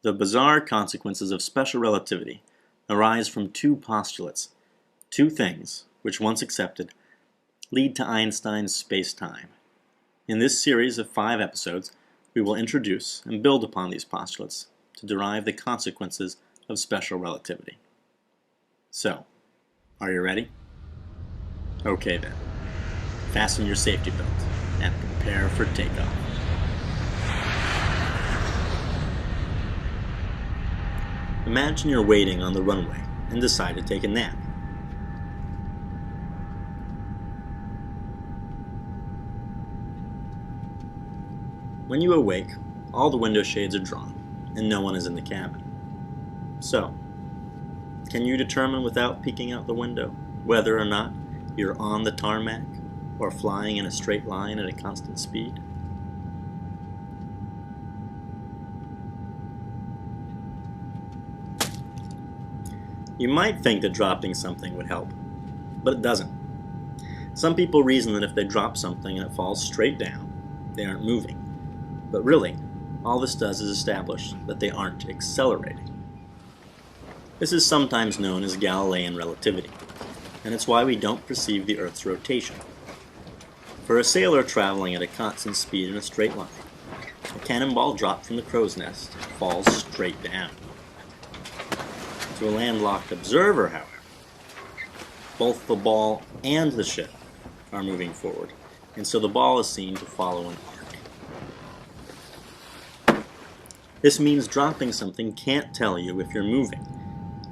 The bizarre consequences of special relativity arise from two postulates, two things, which once accepted, lead to Einstein's space-time. In this series of 5 episodes, we will introduce and build upon these postulates to derive the consequences of special relativity. So, are you ready? Okay then, fasten your safety belt and prepare for takeoff. Imagine you're waiting on the runway and decide to take a nap. When you awake, all the window shades are drawn and no one is in the cabin. So, can you determine without peeking out the window whether or not you're on the tarmac or flying in a straight line at a constant speed? You might think that dropping something would help, but it doesn't. Some people reason that if they drop something and it falls straight down, they aren't moving. But really, all this does is establish that they aren't accelerating. This is sometimes known as Galilean relativity, and it's why we don't perceive the Earth's rotation. For a sailor traveling at a constant speed in a straight line, a cannonball dropped from the crow's nest falls straight down. To a landlocked observer, however, both the ball and the ship are moving forward, and so the ball is seen to follow an arc. This means dropping something can't tell you if you're moving.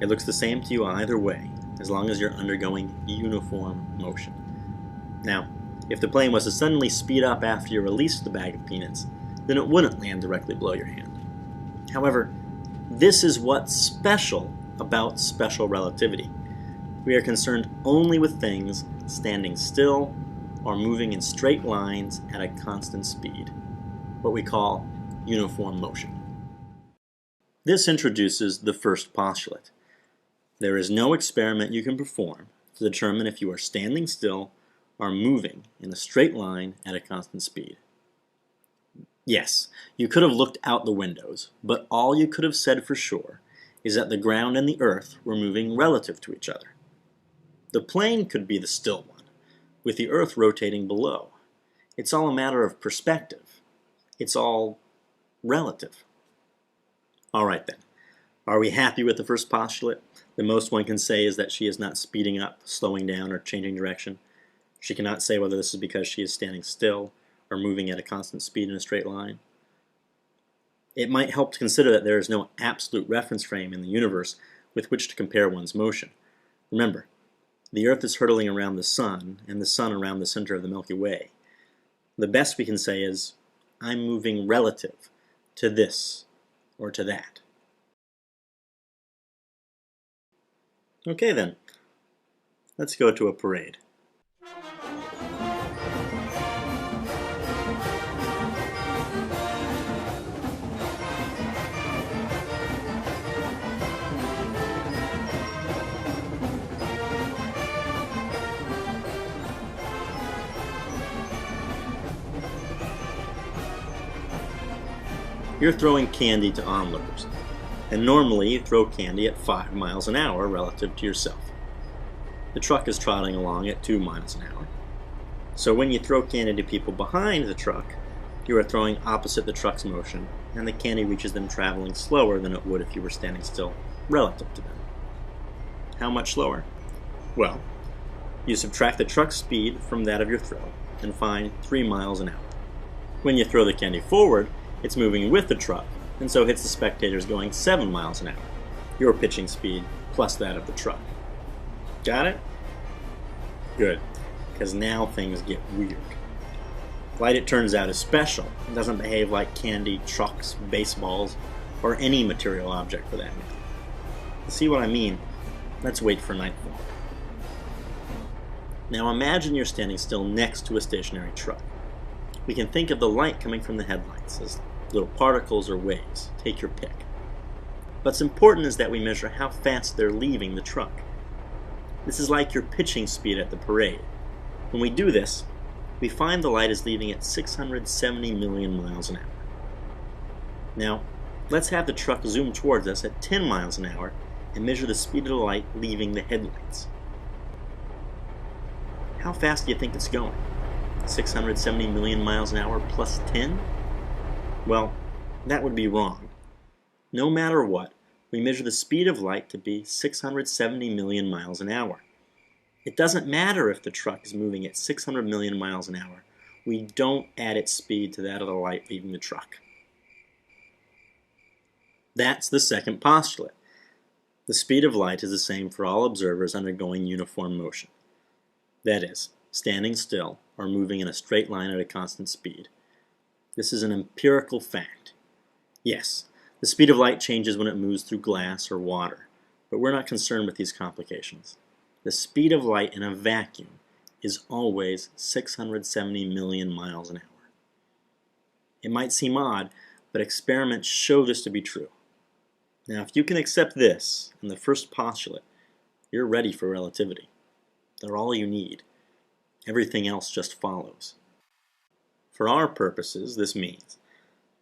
It looks the same to you either way, as long as you're undergoing uniform motion. Now, if the plane was to suddenly speed up after you released the bag of peanuts, then it wouldn't land directly below your hand. However, this is what's special about special relativity. We are concerned only with things standing still or moving in straight lines at a constant speed, what we call uniform motion. This introduces the first postulate. There is no experiment you can perform to determine if you are standing still or moving in a straight line at a constant speed. Yes, you could have looked out the windows, but all you could have said for sure is that the ground and the earth were moving relative to each other. The plane could be the still one, with the earth rotating below. It's all a matter of perspective. It's all relative. All right then, are we happy with the first postulate? The most one can say is that she is not speeding up, slowing down, or changing direction. She cannot say whether this is because she is standing still or moving at a constant speed in a straight line. It might help to consider that there is no absolute reference frame in the universe with which to compare one's motion. Remember, the Earth is hurtling around the Sun, and the Sun around the center of the Milky Way. The best we can say is, I'm moving relative to this or to that. Okay then, let's go to a parade. You're throwing candy to onlookers, and normally you throw candy at 5 miles an hour relative to yourself. The truck is trotting along at 2 miles an hour. So when you throw candy to people behind the truck, you are throwing opposite the truck's motion, and the candy reaches them traveling slower than it would if you were standing still relative to them. How much slower? Well, you subtract the truck's speed from that of your throw and find 3 miles an hour. When you throw the candy forward, it's moving with the truck, and so hits the spectators going 7 miles an hour, your pitching speed plus that of the truck. Got it? Good, because now things get weird. Light, it turns out, is special. It doesn't behave like candy, trucks, baseballs, or any material object for that matter. To see what I mean, let's wait for nightfall. Now imagine you're standing still next to a stationary truck. We can think of the light coming from the headlights as little particles or waves. Take your pick. What's important is that we measure how fast they're leaving the truck. This is like your pitching speed at the parade. When we do this, we find the light is leaving at 670 million miles an hour. Now, Let's have the truck zoom towards us at 10 miles an hour and measure the speed of the light leaving the headlights. How fast do you think it's going? 670 million miles an hour plus 10? Well, that would be wrong. No matter what, we measure the speed of light to be 670 million miles an hour. It doesn't matter if the truck is moving at 600 million miles an hour. We don't add its speed to that of the light leaving the truck. That's the second postulate. The speed of light is the same for all observers undergoing uniform motion. That is, standing still or moving in a straight line at a constant speed. This is an empirical fact. Yes, the speed of light changes when it moves through glass or water, but we're not concerned with these complications. The speed of light in a vacuum is always 670 million miles an hour. It might seem odd, but experiments show this to be true. Now, if you can accept this and the first postulate, you're ready for relativity. They're all you need. Everything else just follows. For our purposes, this means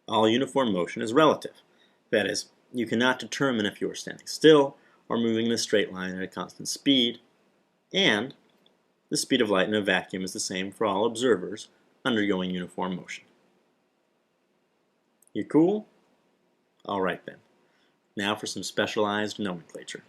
all uniform motion is relative. That is, you cannot determine if you are standing still or moving in a straight line at a constant speed, and the speed of light in a vacuum is the same for all observers undergoing uniform motion. You cool? All right then. Now for some specialized nomenclature.